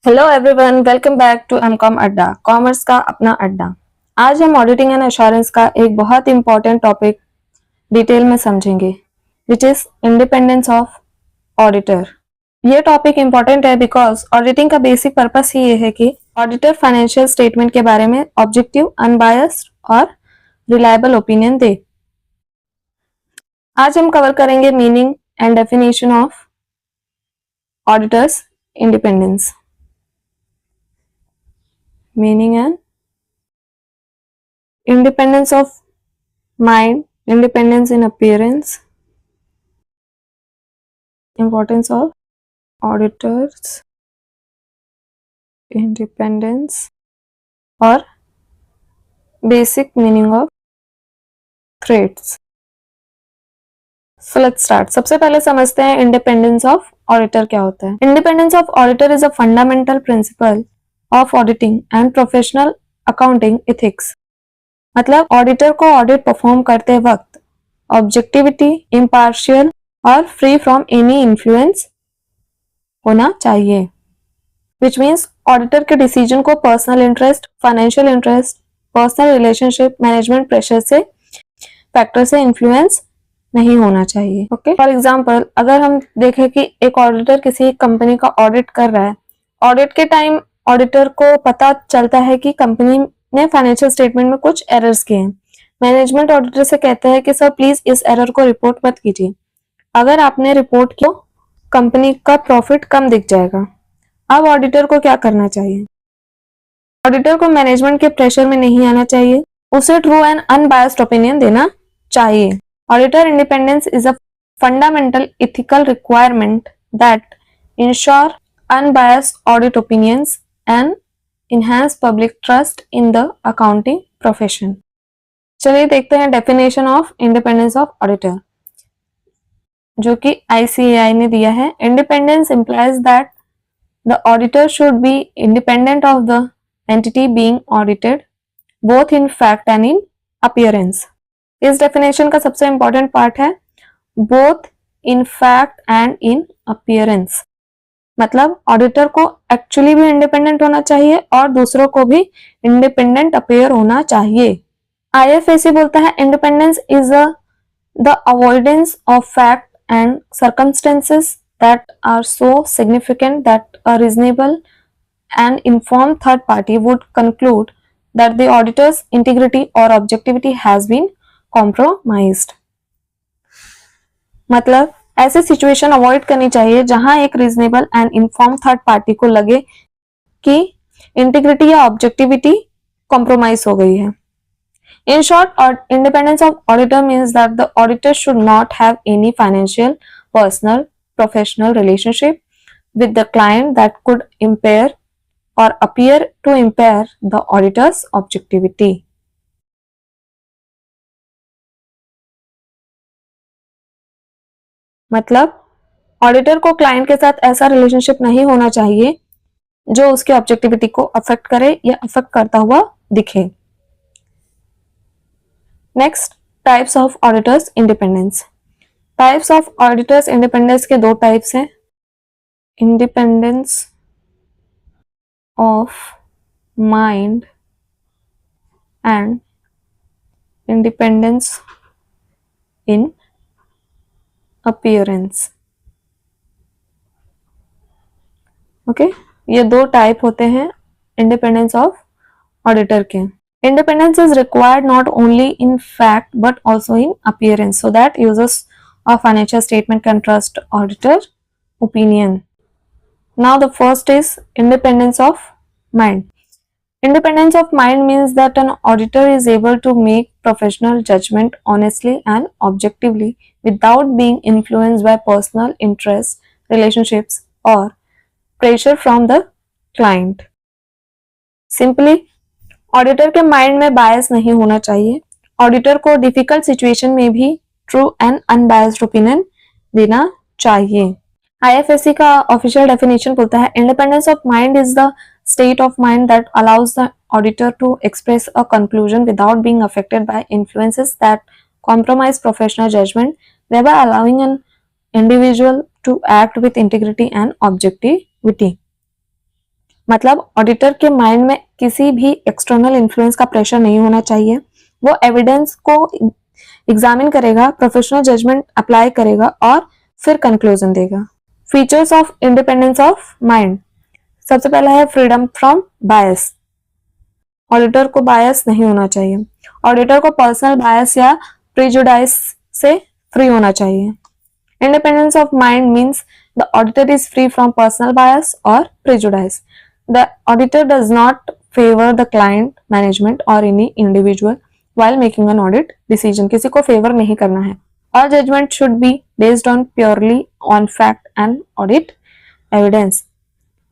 Hello everyone, welcome back to MCom Adda, commerce का अपना अड्डा। आज हम ऑडिटिंग एंड एश्योरेंस का एक बहुत इंपॉर्टेंट टॉपिक डिटेल में समझेंगे, which is independence of auditor. ये टॉपिक इंपॉर्टेंट है बिकॉज ऑडिटिंग का बेसिक पर्पस ही ये है कि ऑडिटर फाइनेंशियल स्टेटमेंट के बारे में ऑब्जेक्टिव, अनबायस्ड और रिलायबल ओपिनियन दे। आज हम कवर करेंगे meaning and definition of auditor's independence. Meaning and independence of mind, independence in appearance, importance of auditors, independence और basic meaning of threats. So let's start. सबसे पहले समझते हैं independence of auditor क्या होता है। Independence of auditor is a fundamental principle of auditing and professional accounting ethics. मतलब auditor को ऑडिट परफॉर्म करते वक्त ऑब्जेक्टिविटी, इम्पार्शियल और फ्री फ्रॉम एनी इन्फ्लुएंस होना चाहिए, विच मीन्स ऑडिटर के डिसीजन को personal interest, financial interest, personal relationship, management pressure से फैक्टर से इन्फ्लुएंस नहीं होना चाहिए। ओके, फॉर एग्जाम्पल अगर हम देखें कि एक ऑडिटर किसी कंपनी का ऑडिट कर रहा है, ऑडिट के टाइम ऑडिटर को पता चलता है कि कंपनी ने फाइनेंशियल स्टेटमेंट में कुछ एरर्स किए हैं। मैनेजमेंट ऑडिटर से कहता है कि सर प्लीज इस एरर को रिपोर्ट मत कीजिए। अगर आपने रिपोर्ट किया, कंपनी का प्रॉफिट कम दिख जाएगा। अब ऑडिटर को क्या करना चाहिए? ऑडिटर को मैनेजमेंट के प्रेशर में नहीं आना चाहिए, उसे ट्रू एंड अनबायस्ड ओपिनियन देना चाहिए। Auditor independence is a fundamental ethical requirement that ensure unbiased audit opinions and enhance public trust in the accounting profession. चलिए देखते हैं definition of independence of auditor जो कि ICAI ने दिया है। Independence implies that the auditor should be independent of the entity being audited both in fact and in appearance. इस definition का सबसे इंपॉर्टेंट पार्ट है both in fact and in appearance। मतलब ऑडिटर को एक्चुअली भी इंडिपेंडेंट होना चाहिए और दूसरों को भी इंडिपेंडेंट अपीयर होना चाहिए। IFAC बोलता है independence is the avoidance of fact and circumstances that are so significant that a reasonable and informed third party would conclude that the auditor's integrity और ऑब्जेक्टिविटी हैज बीन कॉम्प्रोमाइज्ड। मतलब ऐसे situation avoid करनी चाहिए जहां एक reasonable and inform third party को लगे कि इंटीग्रिटी या ऑब्जेक्टिविटी कॉम्प्रोमाइज हो गई है। In short, independence of auditor means that the auditor should not have any financial, personal, professional relationship with the client that could impair or appear to impair the auditor's objectivity. मतलब auditor को client के साथ ऐसा relationship नहीं होना चाहिए जो उसके ऑब्जेक्टिविटी को अफेक्ट करे या अफेक्ट करता हुआ दिखे। Next, types of auditor's independence. Types of auditor's independence के दो टाइप्स हैं, independence of mind and independence in appearance. Okay, ये दो टाइप होते हैं इंडिपेंडेंस ऑफ ऑडिटर के। Independence is required not only in fact but also in appearance so that users of financial statement can trust auditor opinion. Now the first is independence of mind. Independence of mind means that an auditor is able to make professional judgment honestly and objectively without being influenced by personal interests, relationships, or pressure from the client. Simply, auditor के mind में बायस नहीं होना चाहिए। Auditor को difficult situation में भी true and unbiased opinion देना चाहिए। IFSC का ऑफिशियल डेफिनेशन बोलता है independence of mind is the state of mind that allows the auditor to express a conclusion without being affected by influences that compromise professional judgment, thereby allowing an individual to act with integrity and objectivity. मतलब auditor के mind में किसी भी external influence का pressure नहीं होना चाहिए। वो एविडेंस को एग्जामिन करेगा, प्रोफेशनल जजमेंट अप्लाई करेगा और फिर कंक्लूजन देगा। Features of independence of mind, सबसे पहला है फ्रीडम फ्रॉम बायस। ऑडिटर को बायस नहीं होना चाहिए। ऑडिटर को पर्सनल बायस या प्रेजुडाइस से फ्री होना चाहिए। Independence of mind means the auditor is free from personal bias or prejudice. The auditor does not favour the client, management or any individual while making an audit decision। किसी को favour नहीं करना है। All judgment should be based on purely on fact and audit evidence।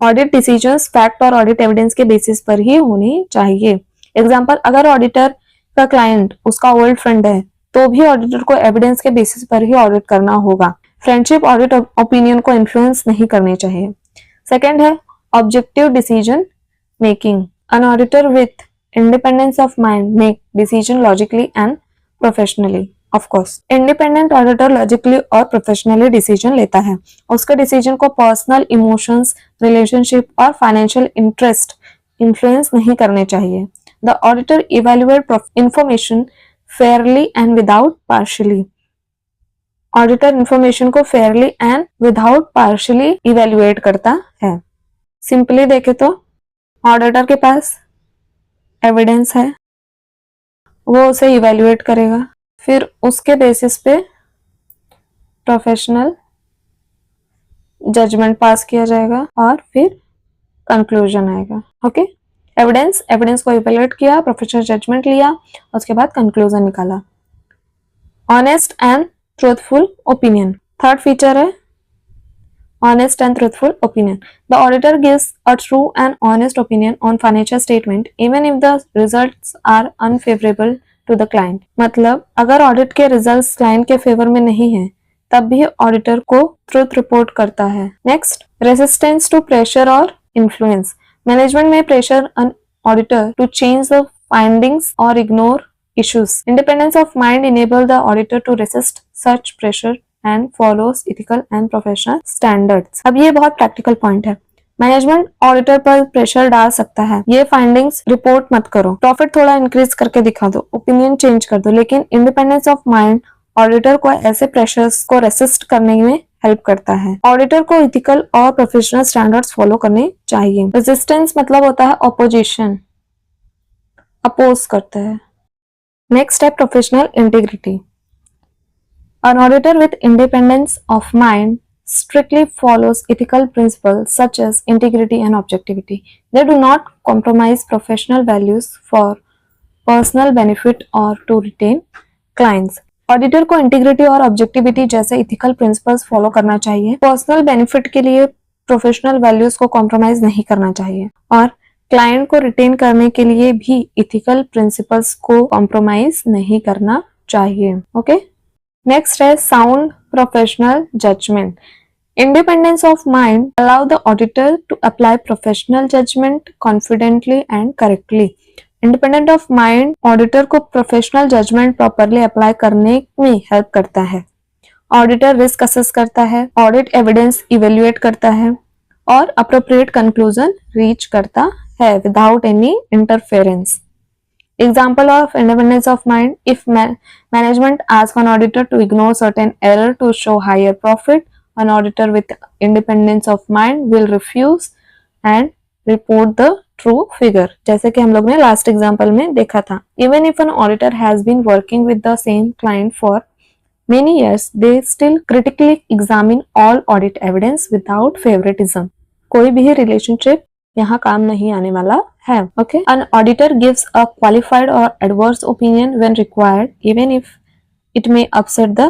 Audit decisions fact और audit evidence के basis पर ही होनी चाहिए। एग्जाम्पल, अगर ऑडिटर का क्लाइंट उसका ओल्ड फ्रेंड है तो भी ऑडिटर को एविडेंस के बेसिस पर ही ऑडिट करना होगा। फ्रेंडशिप ऑडिट ओपिनियन को इन्फ्लुएंस नहीं करनी चाहिए। सेकेंड है objective decision making. An auditor with independence of mind make decision logically and professionally। of course independent auditor logically और professionally decision लेता है। उसके decision को personal emotions, relationship और financial interest influence नहीं करने चाहिए। the auditor evaluate information fairly and without partially। auditor information को fairly and without partially evaluate करता है। simply देखे तो auditor के पास एविडेंस है, वो उसे इवेल्युएट करेगा, फिर उसके बेसिस पे प्रोफेशनल जजमेंट पास किया जाएगा और फिर कंक्लूजन आएगा। ओके, एविडेंस को इवेल्युएट किया, प्रोफेशनल जजमेंट लिया, उसके बाद कंक्लूजन निकाला। Honest and truthful opinion, third feature है honest and truthful opinion। The auditor gives a true and honest opinion on financial statement even if the results are unfavorable to the client। मतलब अगर audit के results client के favour में नहीं है तब भी ऑडिटर को ट्रूथ रिपोर्ट करता है। नेक्स्ट, रेजिस्टेंस टू प्रेशर और इन्फ्लुएंस। मैनेजमेंट में pressure on auditor to change the findings और ignore issues। Independence of mind enable the auditor to resist such pressure and follows ethical and professional standards। अब ये बहुत practical point है। Management auditor पर pressure डाल सकता है, ये फाइंडिंग्स रिपोर्ट मत करो, प्रॉफिट थोड़ा इंक्रीज करके दिखा दो, ओपिनियन चेंज कर दो, लेकिन इंडिपेंडेंस ऑफ माइंड ऑडिटर को ऐसे प्रेशर्स को रेसिस्ट करने में हेल्प करता है। ऑडिटर को इथिकल और प्रोफेशनल स्टैंडर्ड्स फॉलो करने चाहिए। रेजिस्टेंस मतलब होता है ऑपोजिशन, अपोज करता है। नेक्स्ट है professional integrity. An auditor with independence of mind strictly follows ethical principles such as integrity and objectivity। They do not compromise professional values for personal benefit or to retain clients। Auditor को integrity और objectivity जैसे ethical principles follow करना चाहिए। Personal benefit के लिए professional values को compromise नहीं करना चाहिए और क्लाइंट को रिटेन करने के लिए भी इथिकल प्रिंसिपल्स को कॉम्प्रोमाइज नहीं करना चाहिए। ओके, नेक्स्ट है sound professional judgement. Independence of mind allow the auditor to apply professional judgement confidently and correctly. Independent of mind auditor को प्रोफेशनल जजमेंट प्रॉपरली अप्लाई करने में हेल्प करता है। ऑडिटर रिस्क असेस करता है, ऑडिट एविडेंस इवेल्युएट करता है और अप्रोप्रिएट कंक्लूजन रीच करता है without any interference. Example of independence of mind: if management asks an auditor to ignore certain error to show higher profit, an auditor with independence of mind will refuse and report the true figure। जैसे कि हम लोग ने last example में देखा था। Even if an auditor has been working with the same client for many years, they still critically examine all audit evidence without favoritism। कोई भी रिलेशनशिप यहाँ काम नहीं आने वाला है। Okay, an auditor gives a qualified or adverse opinion when required even if it may upset the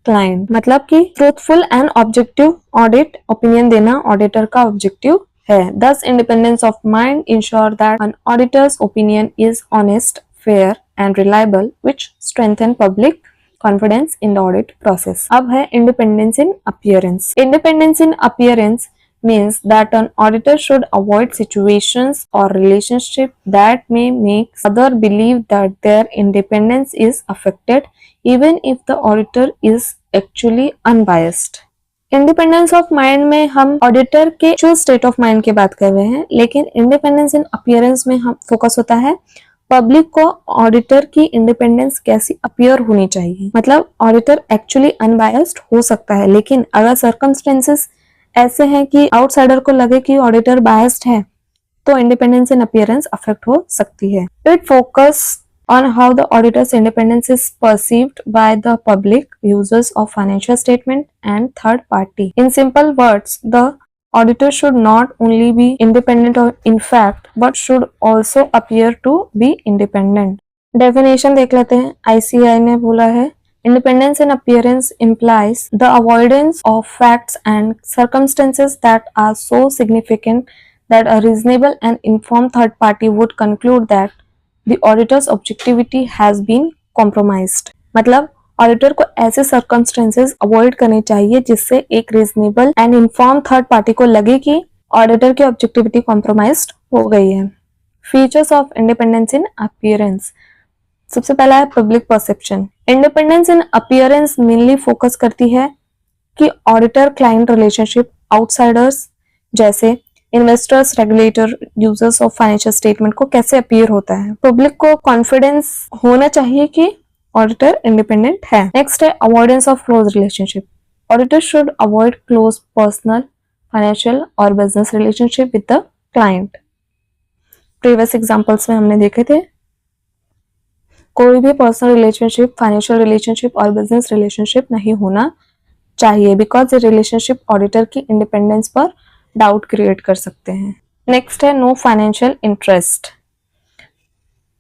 client। मतलब कि truthful and objective audit opinion देना ऑडिटर का ऑब्जेक्टिव है। Thus independence of mind ensure that an auditor's opinion is honest, fair and reliable, which strengthen public confidence in the audit process। अब है independence in appearance। Independence in appearance means that an auditor should avoid situations or relationship that may make others believe that their independence is affected even if the auditor is actually unbiased। Independence of mind में हम auditor के जो state of mind की बात कर रहे हैं, लेकिन इंडिपेंडेंस इन अपीयरेंस में हम फोकस होता है पब्लिक को ऑडिटर की इंडिपेंडेंस कैसी अपीयर होनी चाहिए। मतलब ऑडिटर एक्चुअली अनबायस्ड हो सकता है, लेकिन अगर सर्कमस्टेंसेस ऐसे हैं कि आउटसाइडर को लगे कि ऑडिटर बायस्ड है तो इंडिपेंडेंस इन अपीयरेंस अफेक्ट हो सकती है। It focus on how the auditor's independence is perceived by the public users of financial statement and third party. In simple words, the auditor should not only be independent in fact but should also appear to be independent. Definition देख लेते हैं। ICAI ने बोला है Independence in appearance implies the avoidance of facts and circumstances that are so significant that a reasonable and informed third party would conclude that the auditor's objectivity has been compromised. मतलब auditor को ऐसे circumstances avoid करने चाहिए जिससे एक reasonable and inform third party को लगे कि ऑडिटर की ऑब्जेक्टिविटी कॉम्प्रोमाइज्ड हो गई है। Features of independence in appearance. सबसे पहला है public perception. Independence in appearance mainly focus करती है कि ऑडिटर क्लाइंट रिलेशनशिप आउटसाइडर्स जैसे investors, regulator, users of financial statement को कैसे अपीयर होता है। पब्लिक को कॉन्फिडेंस होना चाहिए कि ऑडिटर इंडिपेंडेंट है। नेक्स्ट है avoidance of close relationship. Auditor should avoid close personal, financial or business relationship with the client. Previous examples में हमने देखे थे कोई भी पर्सनल रिलेशनशिप, फाइनेंशियल रिलेशनशिप और बिजनेस रिलेशनशिप नहीं होना चाहिए बिकॉज ये रिलेशनशिप ऑडिटर की इंडिपेंडेंस पर डाउट क्रिएट कर सकते हैं। नेक्स्ट है no financial interest.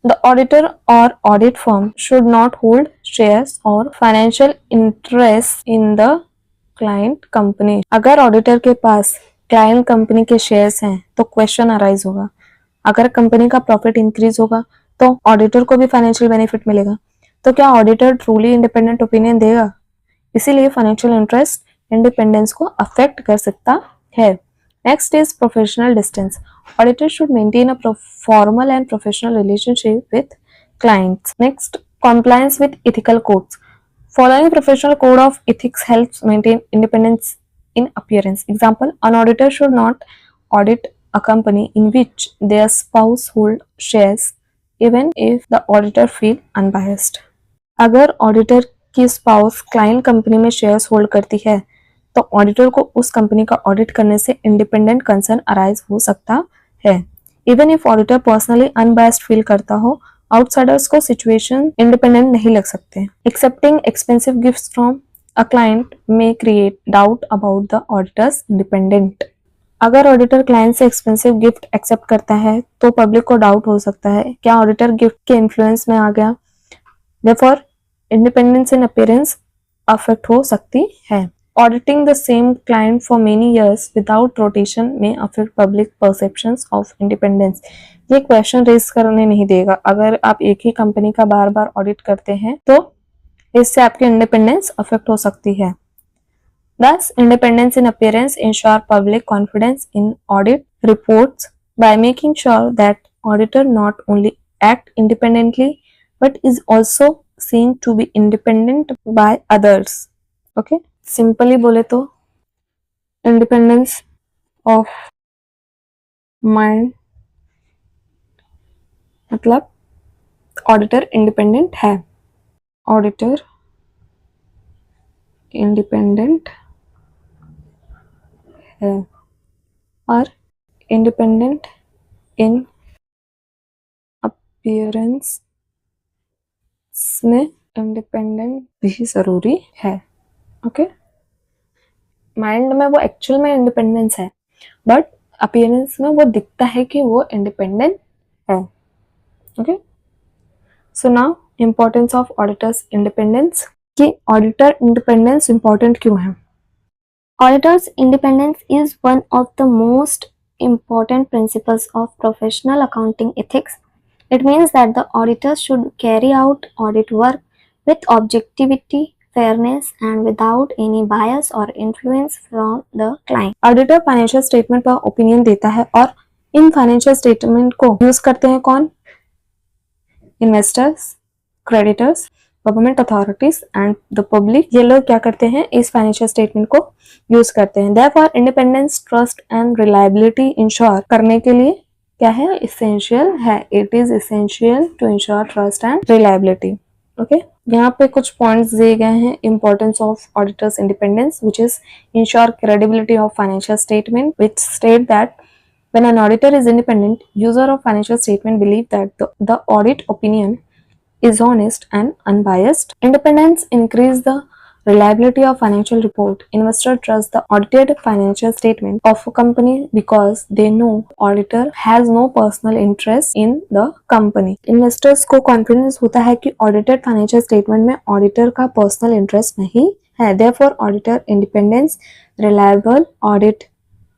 The auditor or audit firm should not hold shares और financial interest in the client company. अगर ऑडिटर के पास क्लाइंट कंपनी के शेयर्स हैं तो क्वेश्चन अराइज होगा। अगर कंपनी का प्रॉफिट इंक्रीज होगा तो ऑडिटर को भी फाइनेंशियल बेनिफिट मिलेगा, तो क्या ऑडिटर ट्रूली इंडिपेंडेंट ओपिनियन देगा? इसीलिए फाइनेंशियल इंटरेस्ट इंडिपेंडेंस को अफेक्ट कर सकता है। Next is professional distance. Auditors should maintain a formal and professional relationship with clients. Next, compliance with ethical codes. Following professional code of ethics helps maintain independence in appearance. Example, an auditor should not audit a company in which their spouse hold shares even if the auditor feel unbiased. अगर auditor की spouse client company में shares hold करती है तो auditor को उस company का audit करने से इंडिपेंडेंट कंसर्न अराइज हो सकता है। Even if auditor personally unbiased feel करता हो, आउटसाइडर्स को सिचुएशन इंडिपेंडेंट नहीं लग सकते। Accepting expensive gifts from a client may create doubt about the auditors independent. अगर ऑडिटर क्लाइंट से एक्सपेंसिव गिफ्ट एक्सेप्ट करता है तो पब्लिक को डाउट हो सकता है क्या ऑडिटर गिफ्ट के इन्फ्लुएंस में आ गया। Therefore independence in appearance affect हो सकती है। Auditing the same client for many years without rotation may affect public perceptions of independence. ये क्वेश्चन रेज करने नहीं देगा। अगर आप एक ही कंपनी का बार बार ऑडिट करते हैं तो इससे आपकी इंडिपेंडेंस अफेक्ट हो सकती है। Thus, independence in appearance ensure public confidence in audit reports by making sure that auditor not only act independently but is also seen to be independent by others. Okay? Simply बोले तो independence of mind मतलब auditor independent है। Auditor independent है और independent in appearance में independent भी जरूरी है। ओके, माइंड में वो एक्चुअल में इंडिपेंडेंस है बट अपीयरेंस में वो दिखता है कि वो इंडिपेंडेंट है। Okay, so now importance of auditor's independence कि ऑडिटर इंडिपेंडेंस इंपॉर्टेंट क्यों है। Auditor's independence is one of the most important principles of professional accounting ethics. It means that the auditor should carry out audit work with objectivity, fairness and without any bias or influence from the client. Auditor financial statement पर opinion देता है और in financial statement को use करते हैं कौन? Investors, creditors, government authorities and the public, ये लोग क्या करते हैं, इस फाइनेंशियल स्टेटमेंट को यूज करते हैं। Therefore independence, trust and reliability ensure करने के लिए क्या है, एसेंशियल है। It is essential to ensure trust and reliability. Okay, यहाँ पे कुछ पॉइंट्स दिए गए हैं। Importance of auditor's independence, which is ensure credibility of financial statement, which state that when an auditor is independent, user of financial statement believe that the audit opinion is honest and unbiased. Independence increase the reliability of financial report. Investor trust the audited financial statement of a company because they know auditor has no personal interest in the company. Investors को confidence होता है कि audited financial statement में auditor का personal interest नहीं है. Therefore, auditor independence, reliable audit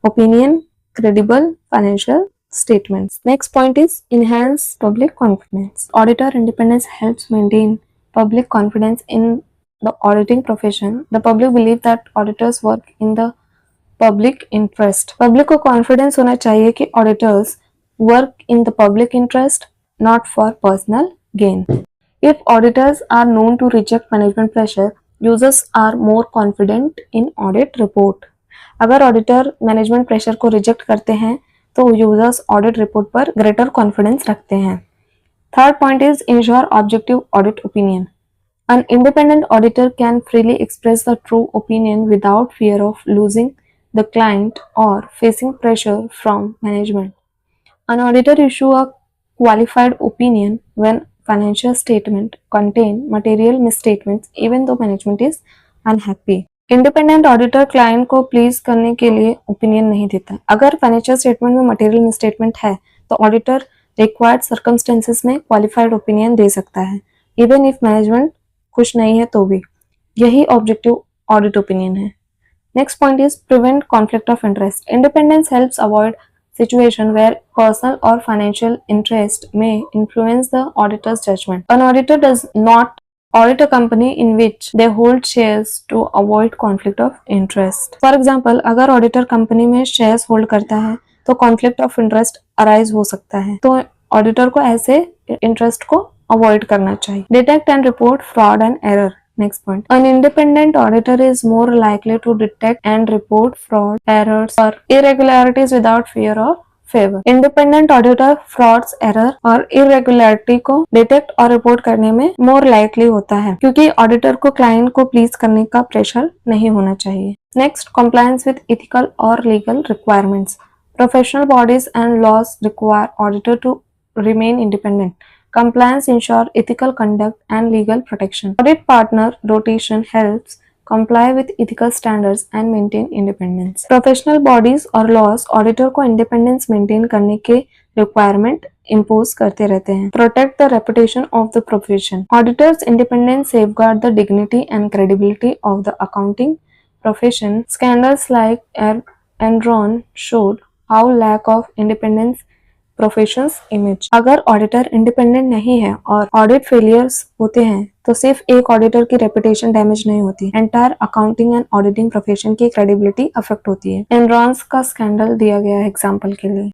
opinion, credible financial statements. Next point is enhance public confidence. Auditor independence helps maintain public confidence in the auditing profession. The public believe that auditors work in the public interest. Public को confidence होना चाहिए कि auditors work in the public interest, not for personal gain. If auditors are known to reject management pressure, users are more confident in audit report. अगर auditor management pressure को reject करते हैं तो users audit report पर greater confidence रखते हैं। Third point is ensure objective audit opinion. An independent auditor can freely express the true opinion without fear of losing the client or facing pressure from management. An auditor issue a qualified opinion when financial statement contain material misstatements even though management is unhappy. Independent auditor client को please करने के लिए opinion नहीं देता। अगर financial statement में material misstatement है तो ऑडिटर रिक्वायर्ड सर्कमस्टेंसेस में क्वालिफाइड ओपिनियन दे सकता है, इवन इफ मैनेजमेंट खुश नहीं है तो भी। यही ऑब्जेक्टिव ऑडिट ओपिनियन है। Next point is prevent conflict of interest. Independence helps avoid situation where personal or financial interest may influence the auditor's judgment. An auditor does not audit a company in which they hold shares to avoid conflict of interest. For example, अगर auditor company में shares hold करता है तो conflict of interest arise हो सकता है, तो auditor को ऐसे interest को avoid करना चाहिए. Detect and report fraud and error. Next point. An independent auditor is more likely to detect and report fraud, errors or irregularities without fear of favor. Independent auditor frauds, error और irregularity को detect और report करने में more likely होता है क्योंकि auditor को client को प्लीज करने का प्रेशर नहीं होना चाहिए. Next, compliance with ethical or legal requirements. Professional bodies and laws require auditor to remain independent. Compliance ensure ethical conduct and legal protection. Audit partner rotation helps comply with ethical standards and maintain independence. Professional bodies और laws auditor को independence maintain करने के requirement impose करते रहते हैं. Protect the reputation of the profession. Auditors' independence safeguard the dignity and credibility of the accounting profession. Scandals like Enron showed how lack of independence professions image. अगर auditor independent नहीं है और audit failures होते हैं तो सिर्फ एक auditor की रेपुटेशन डैमेज नहीं होती, entire accounting and auditing profession की क्रेडिबिलिटी अफेक्ट होती है। एनरॉन्स का स्कैंडल दिया गया है एग्जांपल के लिए।